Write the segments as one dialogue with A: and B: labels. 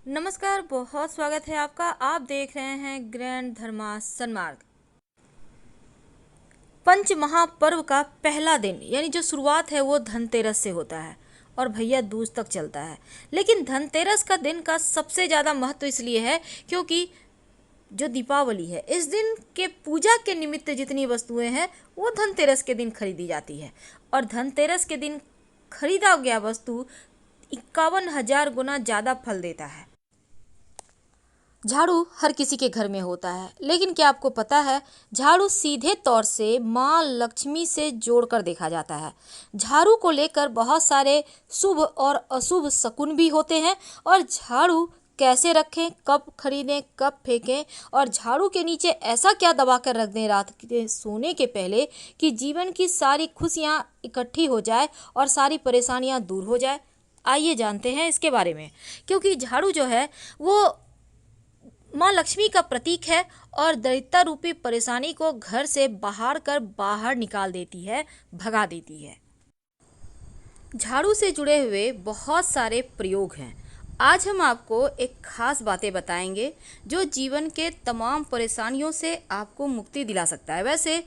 A: नमस्कार, बहुत स्वागत है आपका। आप देख रहे हैं ग्रैंड धर्मा सन्मार्ग। पंच महापर्व का पहला दिन यानी जो शुरुआत है वो धनतेरस से होता है और भैया दूज तक चलता है। लेकिन धनतेरस का दिन का सबसे ज़्यादा महत्व इसलिए है क्योंकि जो दीपावली है इस दिन के पूजा के निमित्त जितनी वस्तुएं हैं वो धनतेरस के दिन खरीदी जाती है और धनतेरस के दिन खरीदा गया वस्तु 51,000 गुना ज़्यादा फल देता है। झाड़ू हर किसी के घर में होता है, लेकिन क्या आपको पता है झाड़ू सीधे तौर से माँ लक्ष्मी से जोड़कर देखा जाता है। झाड़ू को लेकर बहुत सारे शुभ और अशुभ शकुन भी होते हैं और झाड़ू कैसे रखें, कब खरीदें, कब फेंकें और झाड़ू के नीचे ऐसा क्या दबा कर रख दें रात के सोने के पहले कि जीवन की सारी खुशियाँ इकट्ठी हो जाए और सारी परेशानियाँ दूर हो जाए। आइए जानते हैं इसके बारे में। क्योंकि झाड़ू जो है वो माँ लक्ष्मी का प्रतीक है और दरिद्रता रूपी परेशानी को घर से बाहर निकाल देती है, भगा देती है। झाड़ू से जुड़े हुए बहुत सारे प्रयोग हैं। आज हम आपको एक खास बातें बताएंगे जो जीवन के तमाम परेशानियों से आपको मुक्ति दिला सकता है। वैसे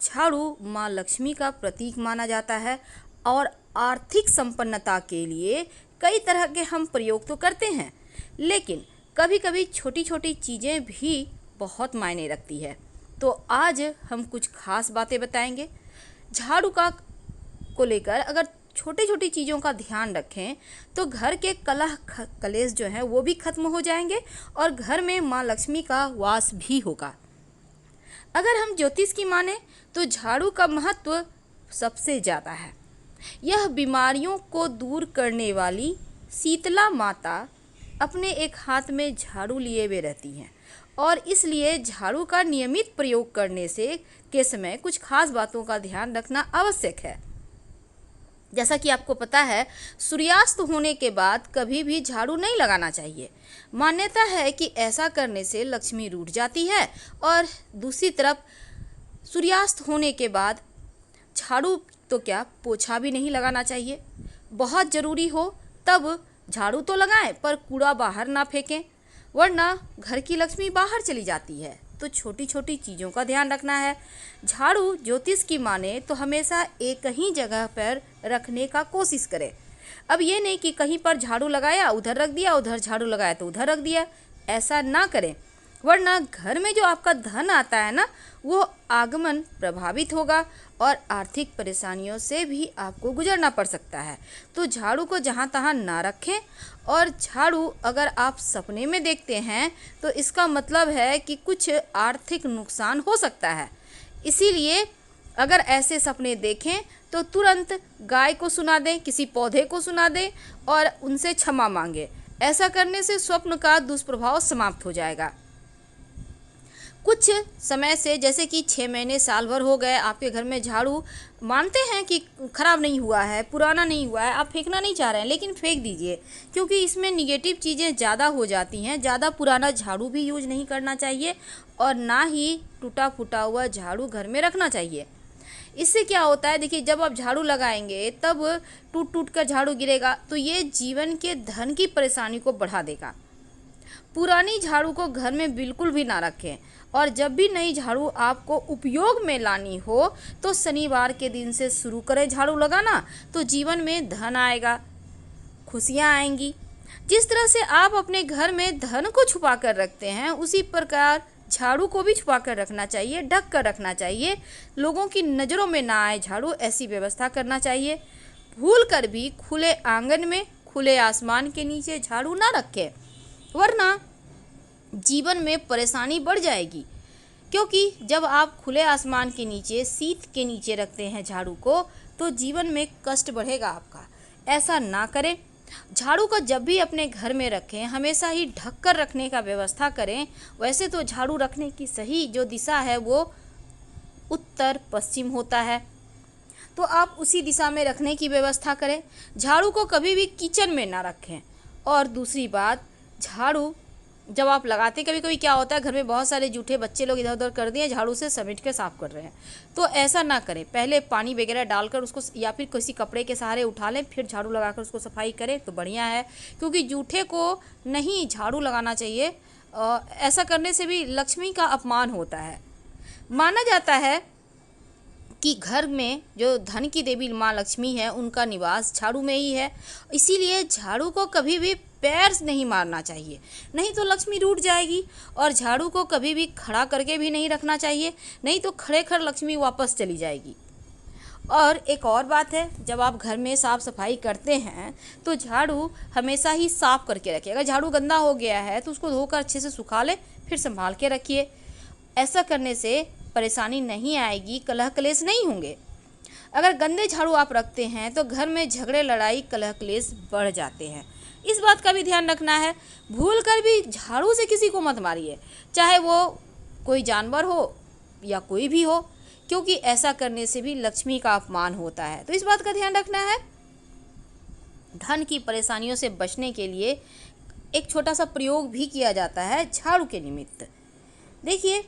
A: झाड़ू माँ लक्ष्मी का प्रतीक माना जाता है और आर्थिक संपन्नता के लिए कई तरह के हम प्रयोग तो करते हैं, लेकिन कभी कभी छोटी छोटी चीज़ें भी बहुत मायने रखती है। तो आज हम कुछ खास बातें बताएंगे झाड़ू को लेकर। अगर छोटी छोटी चीज़ों का ध्यान रखें तो घर के कलह कलेश जो हैं वो भी खत्म हो जाएंगे और घर में माँ लक्ष्मी का वास भी होगा। अगर हम ज्योतिष की माने तो झाड़ू का महत्व सबसे ज़्यादा है। यह बीमारियों को दूर करने वाली शीतला माता अपने एक हाथ में झाड़ू लिए हुए रहती हैं और इसलिए झाड़ू का नियमित प्रयोग करने के समय कुछ खास बातों का ध्यान रखना आवश्यक है। जैसा कि आपको पता है, सूर्यास्त होने के बाद कभी भी झाड़ू नहीं लगाना चाहिए। मान्यता है कि ऐसा करने से लक्ष्मी रूठ जाती है और दूसरी तरफ सूर्यास्त होने के बाद झाड़ू तो क्या पोछा भी नहीं लगाना चाहिए। बहुत ज़रूरी हो तब झाड़ू तो लगाएं पर कूड़ा बाहर ना फेंकें, वरना घर की लक्ष्मी बाहर चली जाती है। तो छोटी छोटी चीज़ों का ध्यान रखना है। झाड़ू ज्योतिष की माने तो हमेशा एक ही जगह पर रखने का कोशिश करें। अब ये नहीं कि कहीं पर झाड़ू लगाया उधर रख दिया, उधर झाड़ू लगाया तो उधर रख दिया, ऐसा ना करें, वरना घर में जो आपका धन आता है ना वो आगमन प्रभावित होगा और आर्थिक परेशानियों से भी आपको गुजरना पड़ सकता है। तो झाड़ू को जहाँ तहाँ ना रखें और झाड़ू अगर आप सपने में देखते हैं तो इसका मतलब है कि कुछ आर्थिक नुकसान हो सकता है। इसीलिए अगर ऐसे सपने देखें तो तुरंत गाय को सुना दें, किसी पौधे को सुना दें और उनसे क्षमा मांगें। ऐसा करने से स्वप्न का दुष्प्रभाव समाप्त हो जाएगा। कुछ समय से जैसे कि 6 महीने साल भर हो गए आपके घर में झाड़ू मानते हैं कि ख़राब नहीं हुआ है, पुराना नहीं हुआ है, आप फेंकना नहीं चाह रहे हैं, लेकिन फेंक दीजिए क्योंकि इसमें निगेटिव चीज़ें ज़्यादा हो जाती हैं। ज़्यादा पुराना झाड़ू भी यूज नहीं करना चाहिए और ना ही टूटा फूटा हुआ झाड़ू घर में रखना चाहिए। इससे क्या होता है, देखिए जब आप झाड़ू लगाएंगे तब टूट टूट कर झाड़ू गिरेगा तो ये जीवन के धन की परेशानी को बढ़ा देगा। पुरानी झाड़ू को घर में बिल्कुल भी ना रखें और जब भी नई झाड़ू आपको उपयोग में लानी हो तो शनिवार के दिन से शुरू करें झाड़ू लगाना, तो जीवन में धन आएगा, खुशियाँ आएंगी। जिस तरह से आप अपने घर में धन को छुपा कर रखते हैं उसी प्रकार झाड़ू को भी छुपा कर रखना चाहिए, ढक कर रखना चाहिए, लोगों की नज़रों में ना आए झाड़ू, ऐसी व्यवस्था करना चाहिए। भूल कर भी खुले आंगन में खुले आसमान के नीचे झाड़ू ना रखें, वरना जीवन में परेशानी बढ़ जाएगी। क्योंकि जब आप खुले आसमान के नीचे, शीत के नीचे रखते हैं झाड़ू को तो जीवन में कष्ट बढ़ेगा आपका। ऐसा ना करें। झाड़ू को जब भी अपने घर में रखें हमेशा ही ढक कर रखने का व्यवस्था करें। वैसे तो झाड़ू रखने की सही जो दिशा है वो उत्तर पश्चिम होता है, तो आप उसी दिशा में रखने की व्यवस्था करें। झाड़ू को कभी भी किचन में ना रखें। और दूसरी बात, झाड़ू जब आप लगाते कभी कभी क्या होता है, घर में बहुत सारे जूठे बच्चे लोग इधर उधर कर दिए, झाड़ू से समेट के साफ कर रहे हैं, तो ऐसा ना करें। पहले पानी वगैरह डालकर उसको या फिर किसी कपड़े के सहारे उठा लें, फिर झाड़ू लगाकर उसको सफाई करें तो बढ़िया है। क्योंकि जूठे को नहीं झाड़ू लगाना चाहिए, ऐसा करने से भी लक्ष्मी का अपमान होता है। माना जाता है कि घर में जो धन की देवी माँ लक्ष्मी है, उनका निवास झाड़ू में ही है। इसीलिए झाड़ू को कभी भी पैर से नहीं मारना चाहिए, नहीं तो लक्ष्मी रूठ जाएगी। और झाड़ू को कभी भी खड़ा करके भी नहीं रखना चाहिए, नहीं तो खड़े खड़ लक्ष्मी वापस चली जाएगी। और एक और बात है, जब आप घर में साफ़ सफाई करते हैं तो झाड़ू हमेशा ही साफ़ करके रखिए। अगर झाड़ू गंदा हो गया है तो उसको धोकर अच्छे से सुखा लें, फिर संभाल के रखिए। ऐसा करने से परेशानी नहीं आएगी, कलह कलेश नहीं होंगे। अगर गंदे झाड़ू आप रखते हैं तो घर में झगड़े लड़ाई कलह कलेश बढ़ जाते हैं। इस बात का भी ध्यान रखना है। भूल कर भी झाड़ू से किसी को मत मारिए, चाहे वो कोई जानवर हो या कोई भी हो, क्योंकि ऐसा करने से भी लक्ष्मी का अपमान होता है। तो इस बात का ध्यान रखना है। धन की परेशानियों से बचने के लिए एक छोटा सा प्रयोग भी किया जाता है झाड़ू के निमित्त। देखिए,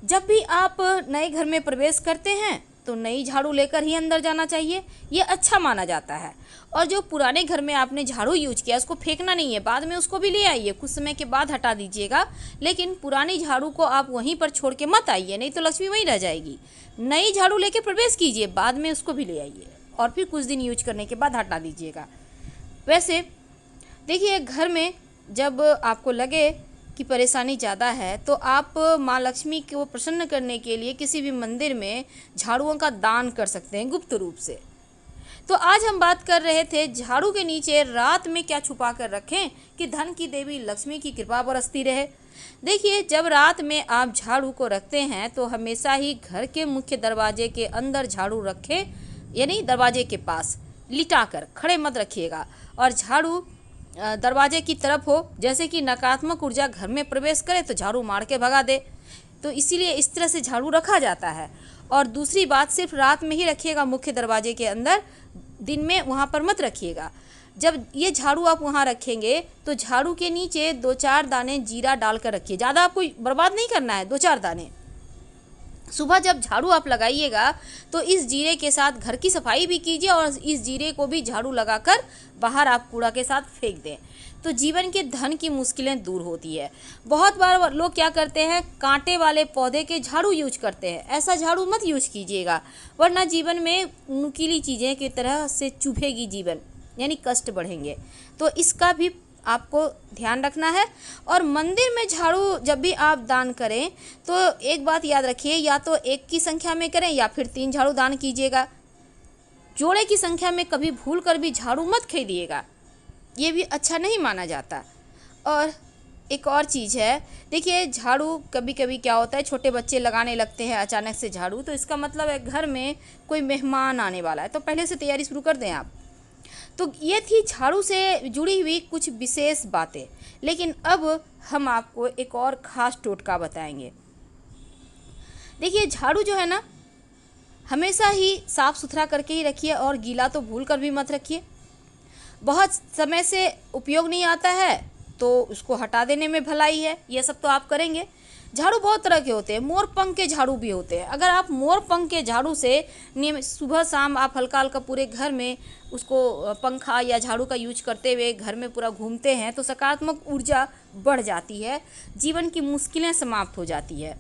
A: जब भी आप नए घर में प्रवेश करते हैं तो नई झाड़ू लेकर ही अंदर जाना चाहिए, ये अच्छा माना जाता है। और जो पुराने घर में आपने झाड़ू यूज किया उसको फेंकना नहीं है, बाद में उसको भी ले आइए, कुछ समय के बाद हटा दीजिएगा। लेकिन पुरानी झाड़ू को आप वहीं पर छोड़ के मत आइए, नहीं तो लक्ष्मी वहीं रह जाएगी। नई झाड़ू लेके प्रवेश कीजिए, बाद में उसको भी ले आइए और फिर कुछ दिन यूज करने के बाद हटा दीजिएगा। वैसे देखिए, घर में जब आपको लगे कि परेशानी ज़्यादा है तो आप माँ लक्ष्मी को प्रसन्न करने के लिए किसी भी मंदिर में झाड़ुओं का दान कर सकते हैं गुप्त रूप से। तो आज हम बात कर रहे थे झाड़ू के नीचे रात में क्या छुपा कर रखें कि धन की देवी लक्ष्मी की कृपा बरसती रहे। देखिए, जब रात में आप झाड़ू को रखते हैं तो हमेशा ही घर के मुख्य दरवाजे के अंदर झाड़ू रखें, यानी दरवाजे के पास लिटा कर, खड़े मत रखिएगा। और झाड़ू दरवाजे की तरफ हो, जैसे कि नकारात्मक ऊर्जा घर में प्रवेश करे तो झाड़ू मार के भगा दे। तो इसीलिए इस तरह से झाड़ू रखा जाता है। और दूसरी बात, सिर्फ रात में ही रखिएगा मुख्य दरवाजे के अंदर, दिन में वहाँ पर मत रखिएगा। जब ये झाड़ू आप वहाँ रखेंगे तो झाड़ू के नीचे 2-4 दाने जीरा डालकर रखिए। ज़्यादा आपको बर्बाद नहीं करना है, 2-4 दाने। सुबह जब झाड़ू आप लगाइएगा तो इस जीरे के साथ घर की सफाई भी कीजिए और इस जीरे को भी झाड़ू लगाकर बाहर आप कूड़ा के साथ फेंक दें, तो जीवन के धन की मुश्किलें दूर होती है। बहुत बार लोग क्या करते हैं, कांटे वाले पौधे के झाड़ू यूज करते हैं। ऐसा झाड़ू मत यूज कीजिएगा, वरना जीवन में नुकीली चीज़ें की तरह से चुभेगी जीवन, यानी कष्ट बढ़ेंगे। तो इसका भी आपको ध्यान रखना है। और मंदिर में झाड़ू जब भी आप दान करें तो एक बात याद रखिए, या तो 1 की संख्या में करें या फिर 3 झाड़ू दान कीजिएगा। जोड़े की संख्या में कभी भूल कर भी झाड़ू मत खरीदिएगा, ये भी अच्छा नहीं माना जाता। और एक और चीज़ है, देखिए, झाड़ू कभी कभी क्या होता है, छोटे बच्चे लगाने लगते हैं अचानक से झाड़ू, तो इसका मतलब है घर में कोई मेहमान आने वाला है, तो पहले से तैयारी शुरू कर दें आप। तो ये थी झाड़ू से जुड़ी हुई कुछ विशेष बातें। लेकिन अब हम आपको एक और ख़ास टोटका बताएंगे। देखिए, झाड़ू जो है ना, हमेशा ही साफ़ सुथरा करके ही रखिए और गीला तो भूल कर भी मत रखिए। बहुत समय से उपयोग नहीं आता है तो उसको हटा देने में भलाई है, ये सब तो आप करेंगे। झाड़ू बहुत तरह के होते हैं, मोर पंख के झाड़ू भी होते हैं। अगर आप मोर पंख के झाड़ू से नियमित सुबह शाम आप हल्का हल्का पूरे घर में उसको पंखा या झाड़ू का यूज करते हुए घर में पूरा घूमते हैं तो सकारात्मक ऊर्जा बढ़ जाती है, जीवन की मुश्किलें समाप्त हो जाती है।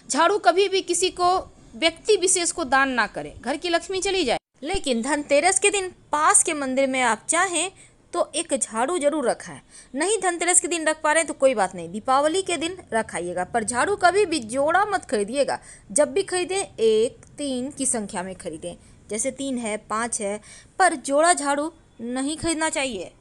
A: झाड़ू कभी भी किसी को, व्यक्ति विशेष को दान ना करें, घर की लक्ष्मी चली जाए। लेकिन धनतेरस के दिन पास के मंदिर में आप चाहें तो एक झाड़ू जरूर रखाएं। नहीं धनतेरस के दिन रख पा रहे हैं तो कोई बात नहीं, दीपावली के दिन रखाइएगा। पर झाड़ू कभी भी जोड़ा मत खरीदिएगा, जब भी खरीदें 1-3 की संख्या में खरीदें, जैसे 3 है, 5 है, पर जोड़ा झाड़ू नहीं खरीदना चाहिए।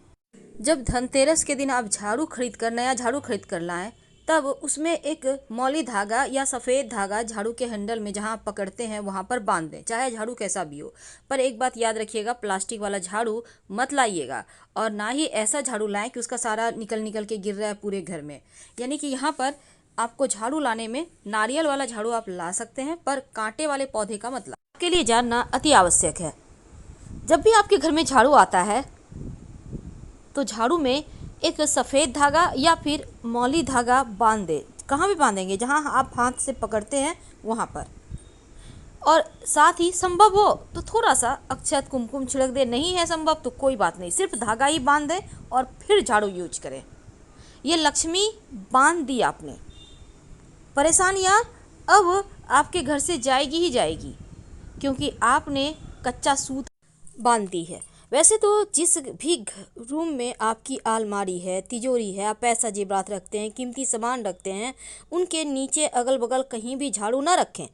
A: जब धनतेरस के दिन आप झाड़ू खरीद कर, नया झाड़ू खरीद कर लाएं, तब उसमें एक मौली धागा या सफ़ेद धागा झाड़ू के हैंडल में जहाँ आप पकड़ते हैं वहाँ पर बांध दें, चाहे झाड़ू कैसा भी हो। पर एक बात याद रखिएगा, प्लास्टिक वाला झाड़ू मत लाइएगा और ना ही ऐसा झाड़ू लाएं कि उसका सारा निकल निकल के गिर रहा है पूरे घर में। यानी कि यहाँ पर आपको झाड़ू लाने में नारियल वाला झाड़ू आप ला सकते हैं, पर कांटे वाले पौधे का मत लाएं। आपके लिए जानना अति आवश्यक है। जब भी आपके घर में झाड़ू आता है तो झाड़ू में एक सफ़ेद धागा या फिर मौली धागा बांध दे। कहाँ भी बांधेंगे? जहाँ आप हाथ से पकड़ते हैं वहाँ पर। और साथ ही संभव हो तो थोड़ा सा अक्षत कुमकुम छिड़क दे, नहीं है संभव तो कोई बात नहीं, सिर्फ धागा ही बांध दे और फिर झाड़ू यूज करें। ये लक्ष्मी बांध दी आपने, परेशानियाँ अब आपके घर से जाएगी ही जाएगी, क्योंकि आपने कच्चा सूत बांध दी है। वैसे तो जिस भी रूम में आपकी अलमारी है, तिजोरी है, आप पैसा जेवरात रखते हैं, कीमती सामान रखते हैं, उनके नीचे अगल बगल कहीं भी झाड़ू ना रखें,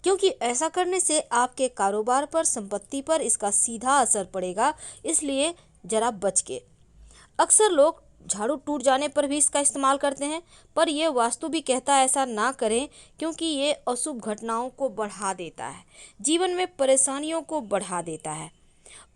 A: क्योंकि ऐसा करने से आपके कारोबार पर, संपत्ति पर इसका सीधा असर पड़ेगा। इसलिए ज़रा बच के। अक्सर लोग झाड़ू टूट जाने पर भी इसका इस्तेमाल करते हैं, पर यह वास्तु भी कहता है ऐसा ना करें, क्योंकि ये अशुभ घटनाओं को बढ़ा देता है, जीवन में परेशानियों को बढ़ा देता है।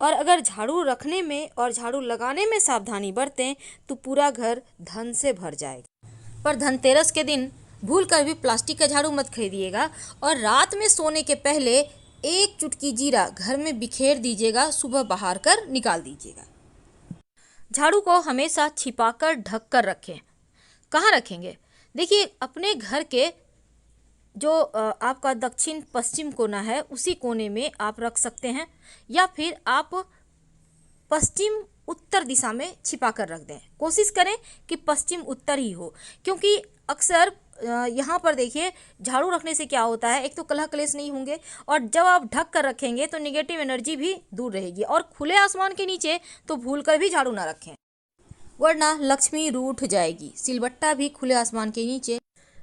A: और अगर झाड़ू रखने में और झाड़ू लगाने में सावधानी बरतें तो पूरा घर धन से भर जाएगा। पर धनतेरस के दिन भूल कर भी प्लास्टिक का झाड़ू मत खरीदिएगा, और रात में सोने के पहले एक चुटकी जीरा घर में बिखेर दीजिएगा, सुबह बाहर कर निकाल दीजिएगा। झाड़ू को हमेशा छिपाकर ढक कर रखें। कहाँ रखेंगे? देखिए, अपने घर के जो आपका दक्षिण पश्चिम कोना है उसी कोने में आप रख सकते हैं, या फिर आप पश्चिम उत्तर दिशा में छिपा कर रख दें। कोशिश करें कि पश्चिम उत्तर ही हो, क्योंकि अक्सर यहाँ पर देखिए झाड़ू रखने से क्या होता है, एक तो कलह कलेश नहीं होंगे, और जब आप ढक कर रखेंगे तो नेगेटिव एनर्जी भी दूर रहेगी। और खुले आसमान के नीचे तो भूल कर भी झाड़ू ना रखें, वरना लक्ष्मी रूठ जाएगी। सिलबट्टा भी खुले आसमान के नीचे।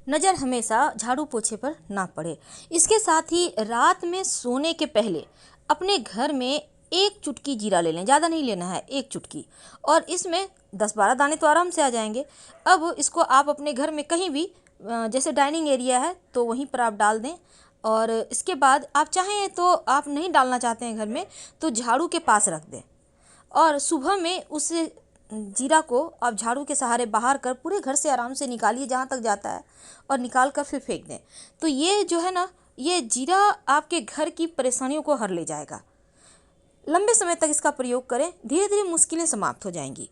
A: नज़र हमेशा झाड़ू पोछे पर ना पड़े। इसके साथ ही रात में सोने के पहले अपने घर में एक चुटकी जीरा ले लें, ज़्यादा नहीं लेना है, एक चुटकी, और इसमें 10-12 दाने तो आराम से आ जाएंगे। अब इसको आप अपने घर में कहीं भी, जैसे डाइनिंग एरिया है तो वहीं पर आप डाल दें, और इसके बाद आप चाहें तो, आप नहीं डालना चाहते हैं घर में, तो झाड़ू के पास रख दें, और सुबह में उस जीरा को आप झाड़ू के सहारे बाहर कर पूरे घर से आराम से निकालिए जहाँ तक जाता है, और निकाल कर फिर फेंक दें। तो ये जो है ना, ये जीरा आपके घर की परेशानियों को हर ले जाएगा। लंबे समय तक इसका प्रयोग करें, धीरे धीरे मुश्किलें समाप्त हो जाएंगी।